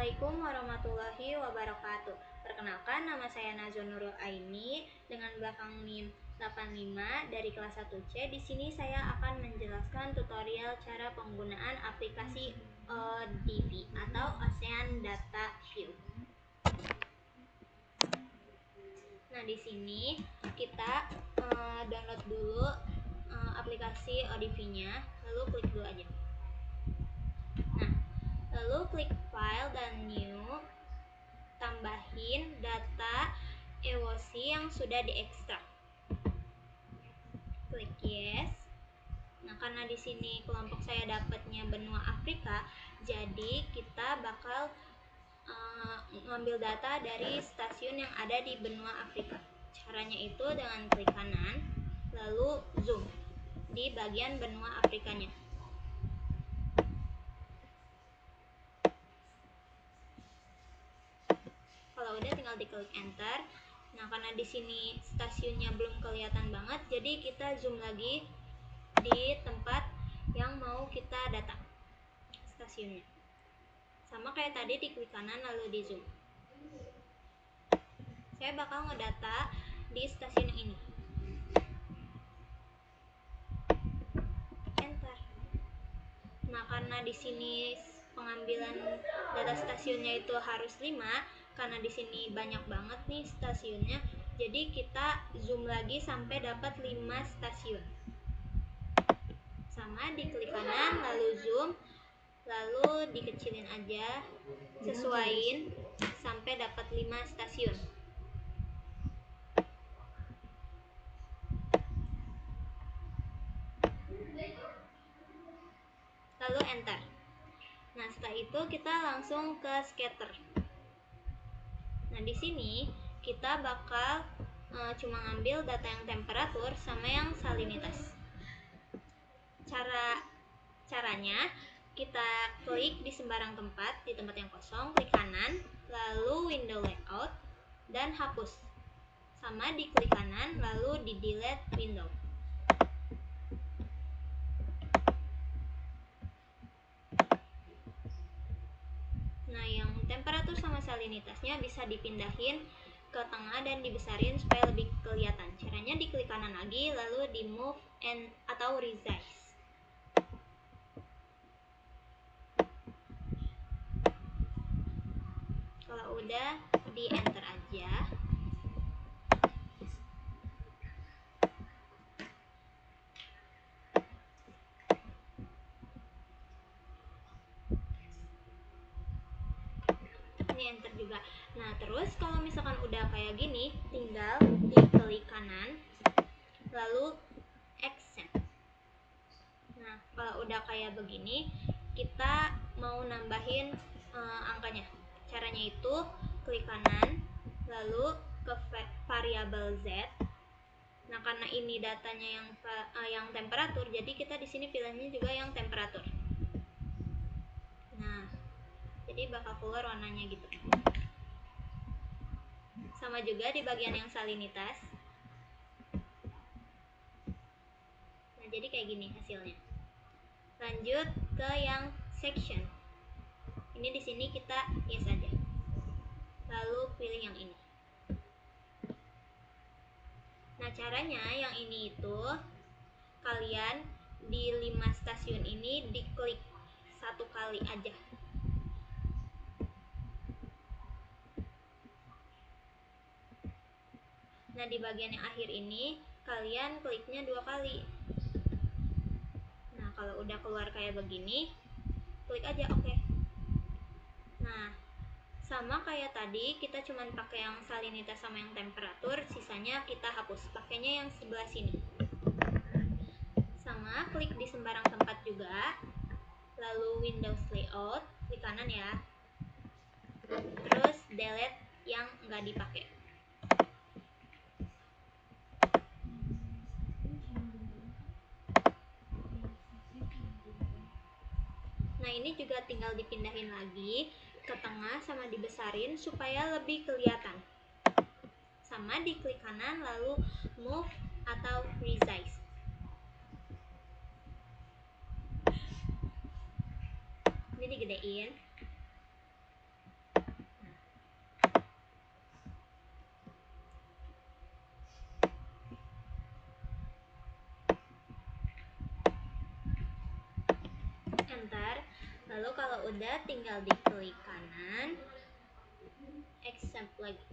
Assalamualaikum warahmatullahi wabarakatuh. Perkenalkan, nama saya Nazwa Nurul Aini dengan belakang NIM 85 dari kelas 1C. Di sini saya akan menjelaskan tutorial cara penggunaan aplikasi ODV atau Ocean Data View. Nah, di sini kita download dulu aplikasi ODV-nya, lalu klik dulu aja. Nah, lalu klik file dan new, tambahin data EWOC yang sudah diekstrak. Klik yes. Nah, karena di sini kelompok saya dapatnya benua Afrika, jadi kita bakal ngambil data dari stasiun yang ada di benua Afrika. Caranya itu dengan klik kanan, lalu zoom di bagian benua Afrikanya. Kalau udah tinggal diklik enter. Nah, karena di sini stasiunnya belum kelihatan banget, jadi kita zoom lagi di tempat yang mau kita data stasiunnya. Sama kayak tadi, diklik kanan lalu di zoom. Saya bakal ngedata di stasiun ini. Enter. Nah, karena di sini pengambilan data stasiunnya itu harus 5, karena di sini banyak banget nih stasiunnya, jadi kita zoom lagi sampai dapat 5 stasiun. Sama, diklik kanan lalu zoom, lalu dikecilin aja, sesuaiin sampai dapat 5 stasiun. Lalu enter. Nah, setelah itu kita langsung ke scatter. Nah, di sini kita bakal cuma ngambil data yang temperatur sama yang salinitas. Caranya kita klik di sembarang tempat, di tempat yang kosong, klik kanan, lalu window layout dan hapus. Sama, diklik kanan lalu di delete window. Nah, yang temperatur sama salinitasnya bisa dipindahin ke tengah dan dibesarin supaya lebih kelihatan. Caranya diklik kanan lagi lalu di move and atau resize. Kalau udah, di enter aja. Ini enter juga. Nah, terus kalau misalkan udah kayak gini, tinggal diklik kanan lalu extend. Nah, kalau udah kayak begini, kita mau nambahin angkanya. Caranya itu klik kanan lalu ke variabel Z. Nah, karena ini datanya yang temperatur, jadi kita di sini pilihnya juga yang temperatur. Nah, jadi bakal keluar warnanya gitu. Sama juga di bagian yang salinitas. Nah, jadi kayak gini hasilnya. Lanjut ke yang section. Ini di sini kita yes aja. Lalu pilih yang ini. Nah, caranya yang ini itu kalian di 5 stasiun ini diklik 1 kali aja. Nah, di bagian yang akhir ini kalian kliknya 2 kali. Nah, kalau udah keluar kayak begini, klik aja oke. Nah, sama kayak tadi, kita cuma pakai yang salinitas sama yang temperatur, sisanya kita hapus. Pakainya yang sebelah sini. Sama, klik di sembarang tempat juga. Lalu Windows Layout, klik kanan ya. Terus delete yang nggak dipakai. Nah, ini juga tinggal dipindahin lagi ke tengah sama dibesarin supaya lebih kelihatan. Sama, diklik kanan lalu move atau resize. Ini digedein. Lalu kalau udah tinggal diklik kanan, accept lagi.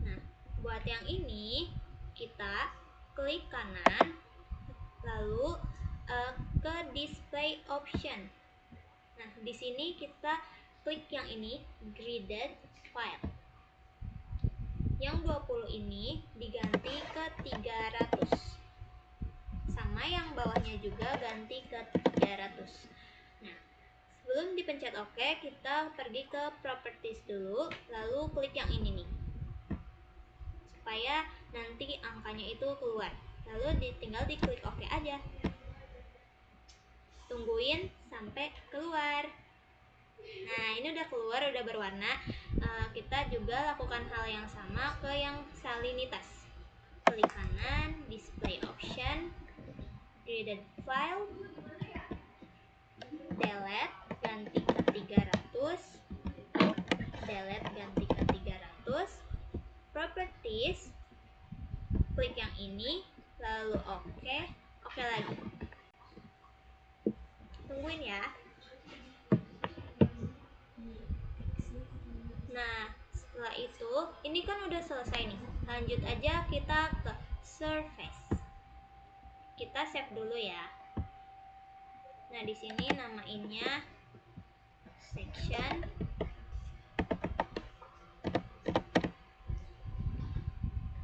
Nah, buat yang ini kita klik kanan, lalu ke display option. Nah, di sini kita klik yang ini, graded file. Yang 20 ini diganti ke 300. Sama yang bawahnya juga ganti ke 300. Nah, sebelum dipencet OK, kita pergi ke properties dulu, lalu klik yang ini nih, supaya nanti angkanya itu keluar. Lalu tinggal diklik OK aja. Tungguin sampai keluar. Nah, ini udah keluar, udah berwarna. Kita juga lakukan hal yang sama ke yang salinitas. Klik kanan, display option, graded file, delete, ganti ke 300, delete, ganti ke 300, properties, klik yang ini, lalu OK lagi. Tungguin ya. Nah, setelah itu, ini kan udah selesai nih. Lanjut aja kita ke surface. Kita save dulu ya. Nah, di sini namainnya section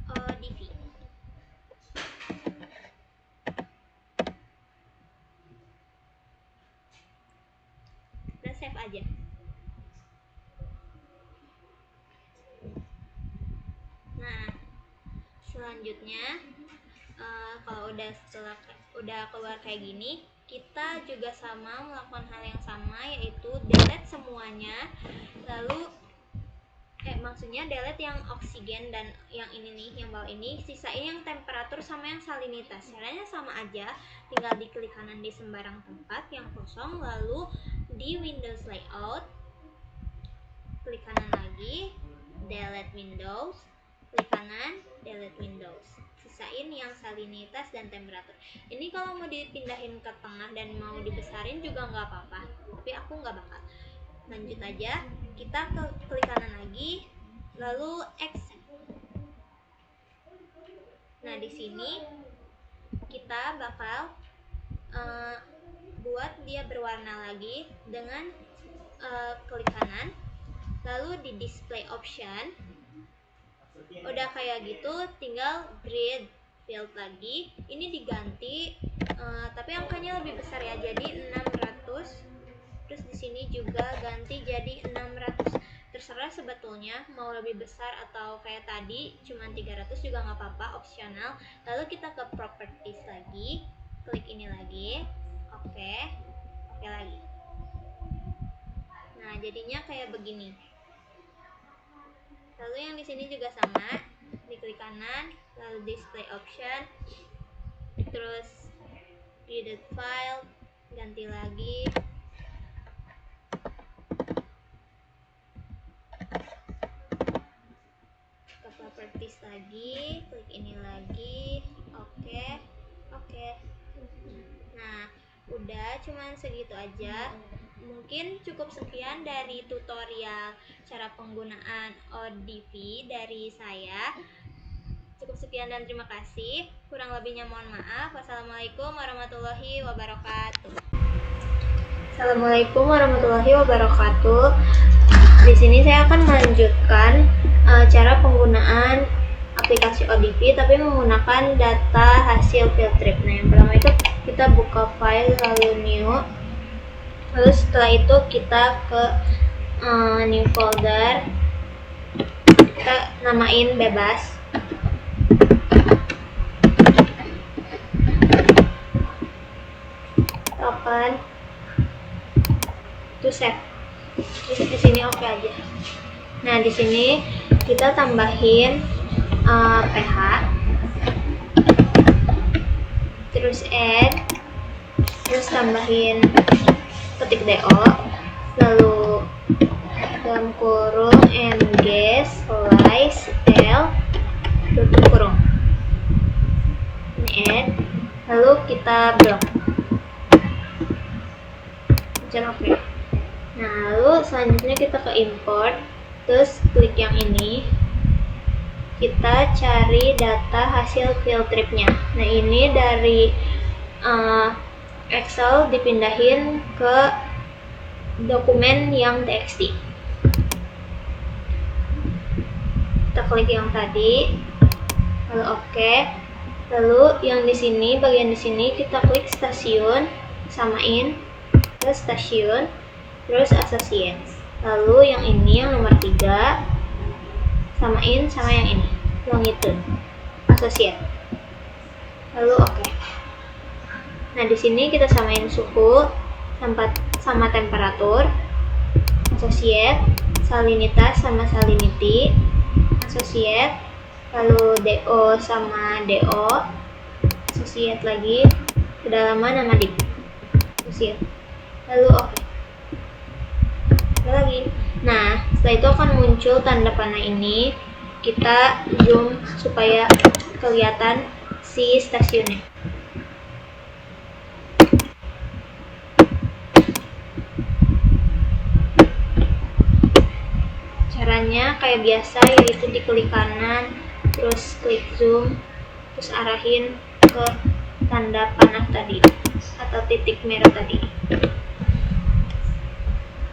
ODV. Udah save aja. Nah, selanjutnya kalau udah keluar kayak gini, kita juga sama melakukan hal yang sama, yaitu delete semuanya. Lalu maksudnya delete yang oksigen dan yang ini nih, yang bawah ini, sisain yang temperatur sama yang salinitas. Caranya sama aja, tinggal diklik kanan di sembarang tempat yang kosong, lalu di Windows Layout, klik kanan lagi, delete Windows, klik kanan, delete Windows. Sisain yang salinitas dan temperatur. Ini kalau mau dipindahin ke tengah dan mau dibesarin juga nggak apa-apa, tapi aku nggak bakal. Lanjut aja, kita klik kanan lagi, lalu accept. Nah, di sini kita bakal buat dia berwarna lagi dengan klik kanan, lalu di display option. Udah kayak gitu, tinggal grid field lagi. Ini diganti, tapi angkanya lebih besar ya, jadi 600. Terus di sini juga ganti jadi 600. Terserah sebetulnya mau lebih besar atau kayak tadi cuman 300 juga nggak apa-apa, opsional. Lalu kita ke properties lagi, klik ini lagi, oke lagi. Nah, jadinya kayak begini. Lalu yang di sini juga sama, diklik kanan, lalu display option, terus graded file, ganti lagi, ke properties lagi, klik ini lagi, oke. Nah, udah cuman segitu aja. Mungkin cukup sekian dari tutorial cara penggunaan ODV dari saya. Cukup sekian dan terima kasih. Kurang lebihnya mohon maaf. Wassalamualaikum warahmatullahi wabarakatuh. Assalamualaikum warahmatullahi wabarakatuh. Di sini saya akan melanjutkan cara penggunaan aplikasi ODV tapi menggunakan data hasil field trip. Nah, yang pertama itu kita buka file lalu new. Lalu setelah itu kita ke new folder. Kita namain bebas. Open. To save. Terus di sini oke aja. Nah, di sini kita tambahin PH, terus add, terus tambahin ketik DO, lalu dalam kurung ng slice l tutup kurung. Ini add, lalu kita blok. Pencet OK. selanjutnya kita ke import, terus klik yang ini, kita cari data hasil field tripnya. Nah, ini dari Excel dipindahin ke dokumen yang txt. Kita klik yang tadi, lalu oke. Lalu yang di sini, bagian di sini kita klik stasiun, samain ke stasiun, terus associates. Lalu yang ini, yang nomor 3, samain sama yang ini, longitude, associate. Lalu oke. Nah, di sini kita samain suhu sama temperatur, associate, salinitas sama salinity, associate, lalu DO sama DO, associate lagi, kedalaman sama dip, associate, lalu oke. Lagi. Nah, setelah itu akan muncul tanda panah ini. Kita zoom supaya kelihatan si stasiunnya. Caranya kayak biasa, yaitu diklik kanan, terus klik zoom, terus arahin ke tanda panah tadi atau titik merah tadi.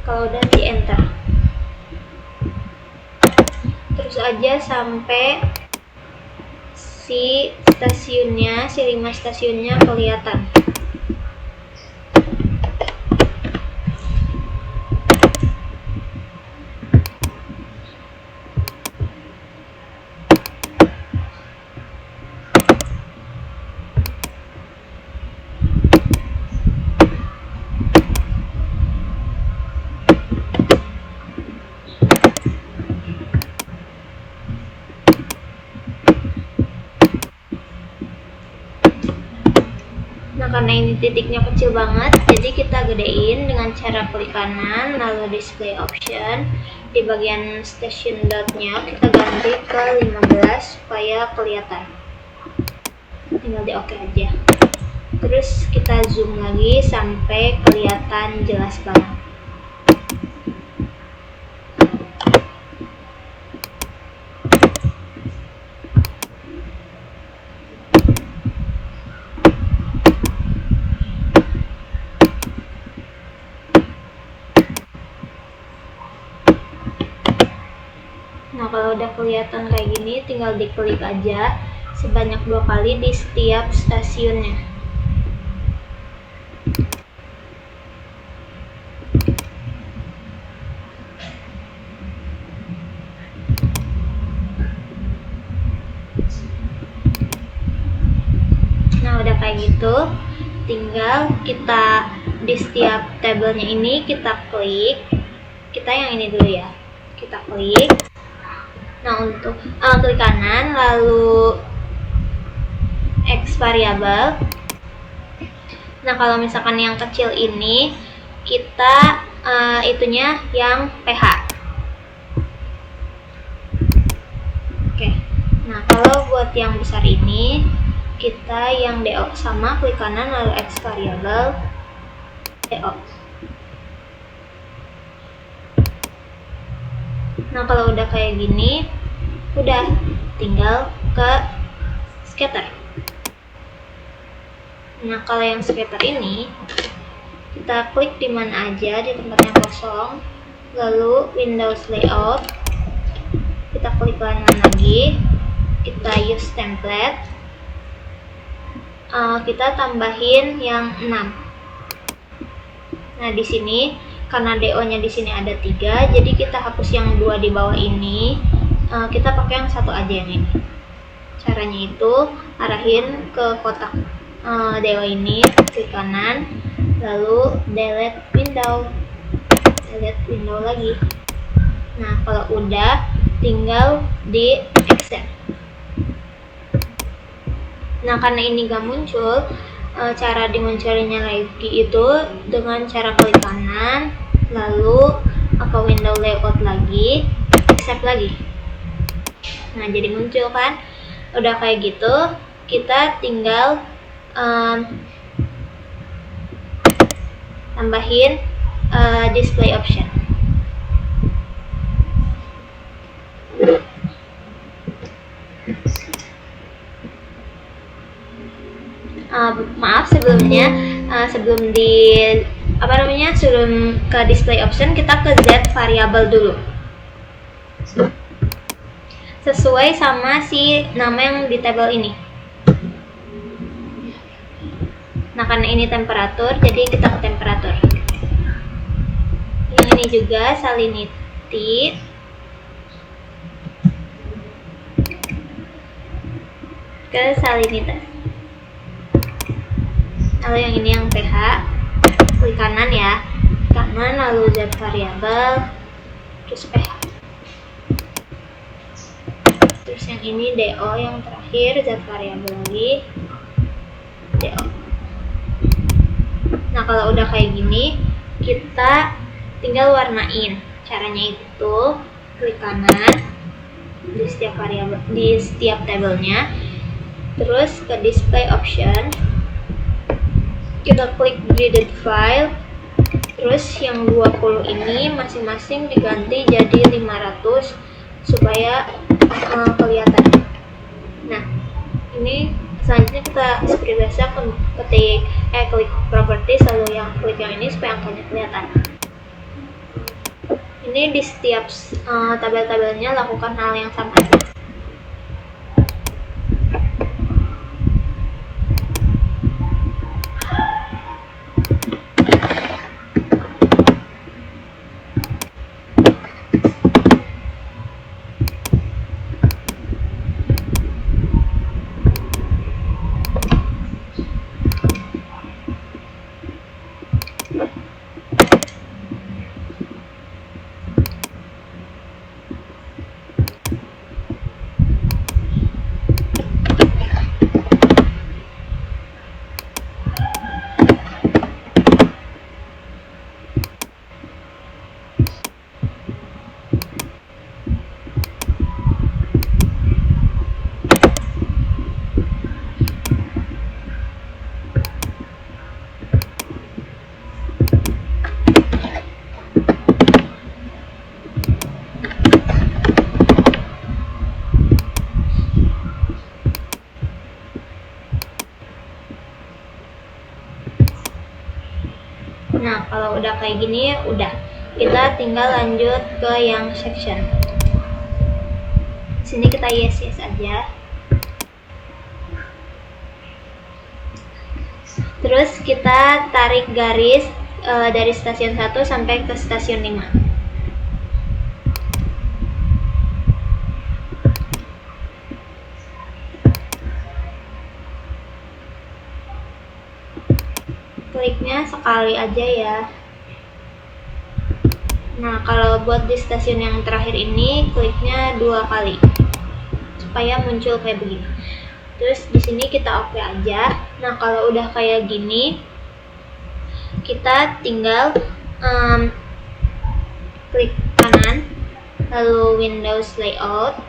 Kalau udah di enter, terus aja sampai si stasiunnya, si 5 stasiunnya kelihatan. Nah, karena ini titiknya kecil banget, jadi kita gedein dengan cara klik kanan, lalu display option. Di bagian station dotnya kita ganti ke 15 supaya kelihatan. Tinggal di oke aja. Terus kita zoom lagi sampai kelihatan jelas banget. Nah, kalau udah kelihatan kayak gini, tinggal diklik aja sebanyak 2 kali di setiap stasiunnya. Nah, udah kayak gitu, tinggal kita di setiap tabelnya ini kita klik. Kita yang ini dulu ya, kita klik. Nah, untuk klik kanan, lalu X variable. Nah, kalau misalkan yang kecil ini, kita itunya yang PH. Oke. Nah, kalau buat yang besar ini, kita yang DO, sama klik kanan lalu X variable DO. Nah, kalau udah kayak gini, udah tinggal ke scatter. Nah, kalau yang scatter ini, kita klik di mana aja di tempat yang kosong, lalu Windows Layout, kita klik kanan lagi, kita use template, kita tambahin yang 6. Nah, di sini karena DO-nya di sini ada 3, jadi kita hapus yang 2 di bawah ini. Kita pakai yang 1 aja, yang ini. Caranya itu arahin ke kotak DO ini, klik kanan, lalu delete window lagi. Nah, kalau udah, tinggal di accept. Nah, karena ini gak muncul, cara dimunculinnya lagi itu dengan cara klik kanan, lalu ke window layout lagi, accept lagi. Nah, jadi muncul kan. Udah kayak gitu, kita tinggal tambahin display option. sebelumnya sebelum ke display option, kita ke Z variable dulu sesuai sama si nama yang di tabel ini. Nah, karena ini temperatur, jadi kita ke temperatur. Yang ini juga salinity. Ke salinitas. Lalu yang ini yang pH. Klik kanan ya. Kanan, lalu Z variable, terus pH. Terus yang ini DO yang terakhir, Z variable lagi, DO. Nah, kalau udah kayak gini, kita tinggal warnain. Caranya itu klik kanan di setiap variabel, di setiap tabelnya, terus ke display option, kita klik graded file, terus yang 20 ini masing-masing diganti jadi 500 supaya kelihatan. Nah, ini selanjutnya kita seperti biasa klik properties, lalu klik yang ini supaya angkanya kelihatan. Ini di setiap tabel-tabelnya lakukan hal yang sama. Nah, kalau udah kayak gini, udah. Kita tinggal lanjut ke yang section. Sini kita yes aja. Terus kita tarik garis dari stasiun 1 sampai ke stasiun 5. Kliknya sekali aja ya. Nah, kalau buat di stasiun yang terakhir ini kliknya 2 kali supaya muncul kayak begini. Terus di sini kita oke aja. Nah, kalau udah kayak gini, kita tinggal klik kanan, lalu Windows Layout.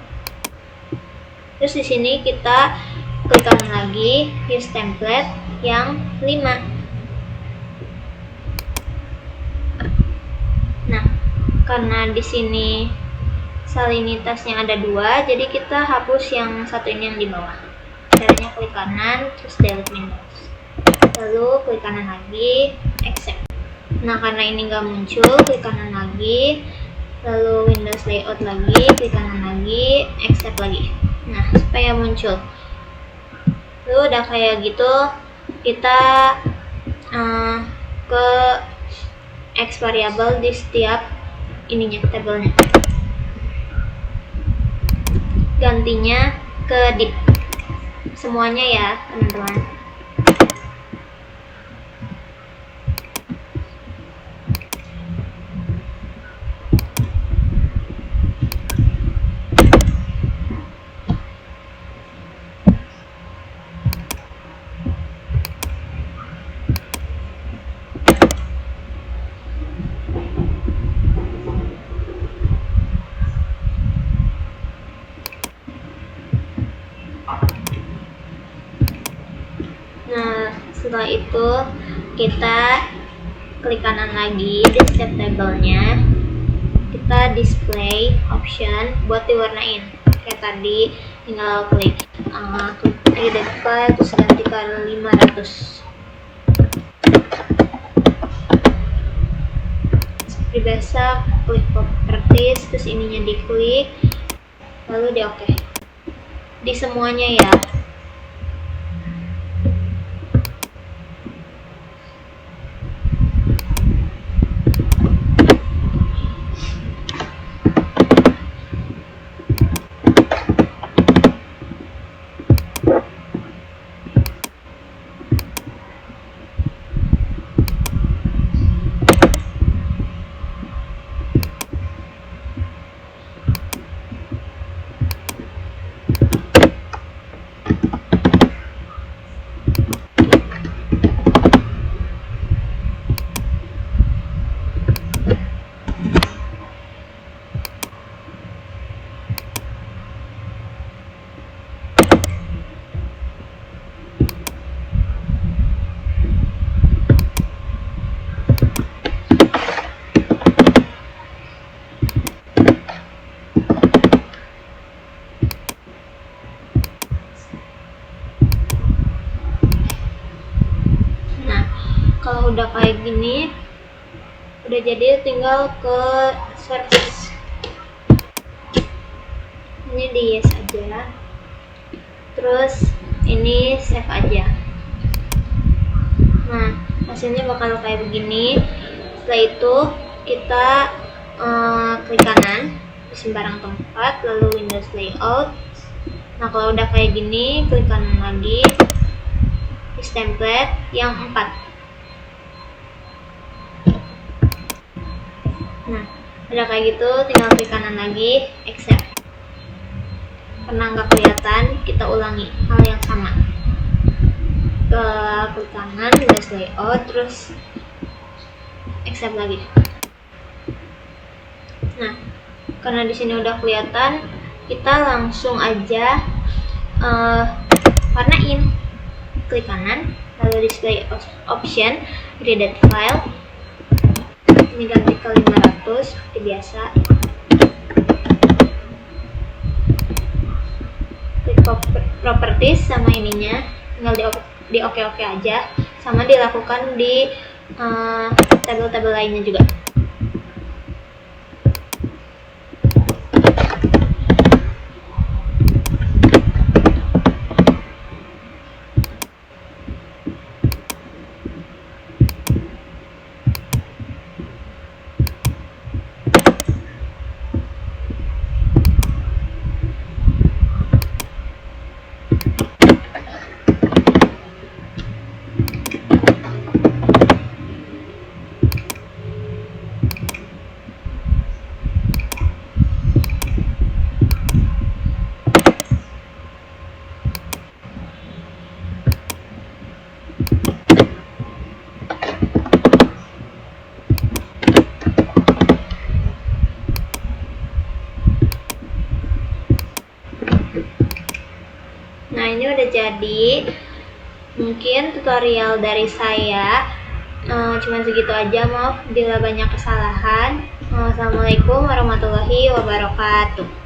Terus di sini kita klik kanan lagi, Use Template yang 5. Nah, karena di sini salinitasnya ada 2, jadi kita hapus yang satu ini yang di bawah. Caranya klik kanan, terus delete Windows. Lalu klik kanan lagi, Accept. Nah, karena ini nggak muncul, klik kanan lagi, lalu Windows Layout lagi, klik kanan lagi, Accept lagi. Nah, supaya muncul. Lalu udah kayak gitu, kita ke X variable di setiap ininya, tabelnya. Gantinya ke div. Semuanya ya, teman-teman. Nah, setelah itu kita klik kanan lagi di setiap tabelnya, kita display option buat diwarnain. Kayak tadi tinggal klik edit file, terus ganti ke 500. seperti biasa klik properties, terus ininya diklik, lalu di oke di semuanya ya. Kalau udah kayak gini, udah jadi, tinggal ke service. Ini di yes aja. Terus ini save aja. Nah, hasilnya bakal kayak begini. Setelah itu kita klik kanan di sembarang tempat, lalu Windows Layout. Nah, kalau udah kayak gini, klik kanan lagi, use template yang 4. Nah, udah kayak gitu, tinggal klik kanan lagi, accept. Karena nggak kelihatan, kita ulangi hal yang sama. Klik kanan, Windows Layout, terus accept lagi. Nah, karena di sini udah kelihatan, kita langsung aja warnain. Klik kanan, lalu display option, create file. Ini ganti ke 500 seperti biasa. Klik properties sama ininya, tinggal di oke aja, sama dilakukan di tabel-tabel lainnya juga. Nah, ini udah jadi. Mungkin tutorial dari saya cuma segitu aja. Maaf bila banyak kesalahan. Wassalamualaikum warahmatullahi wabarakatuh.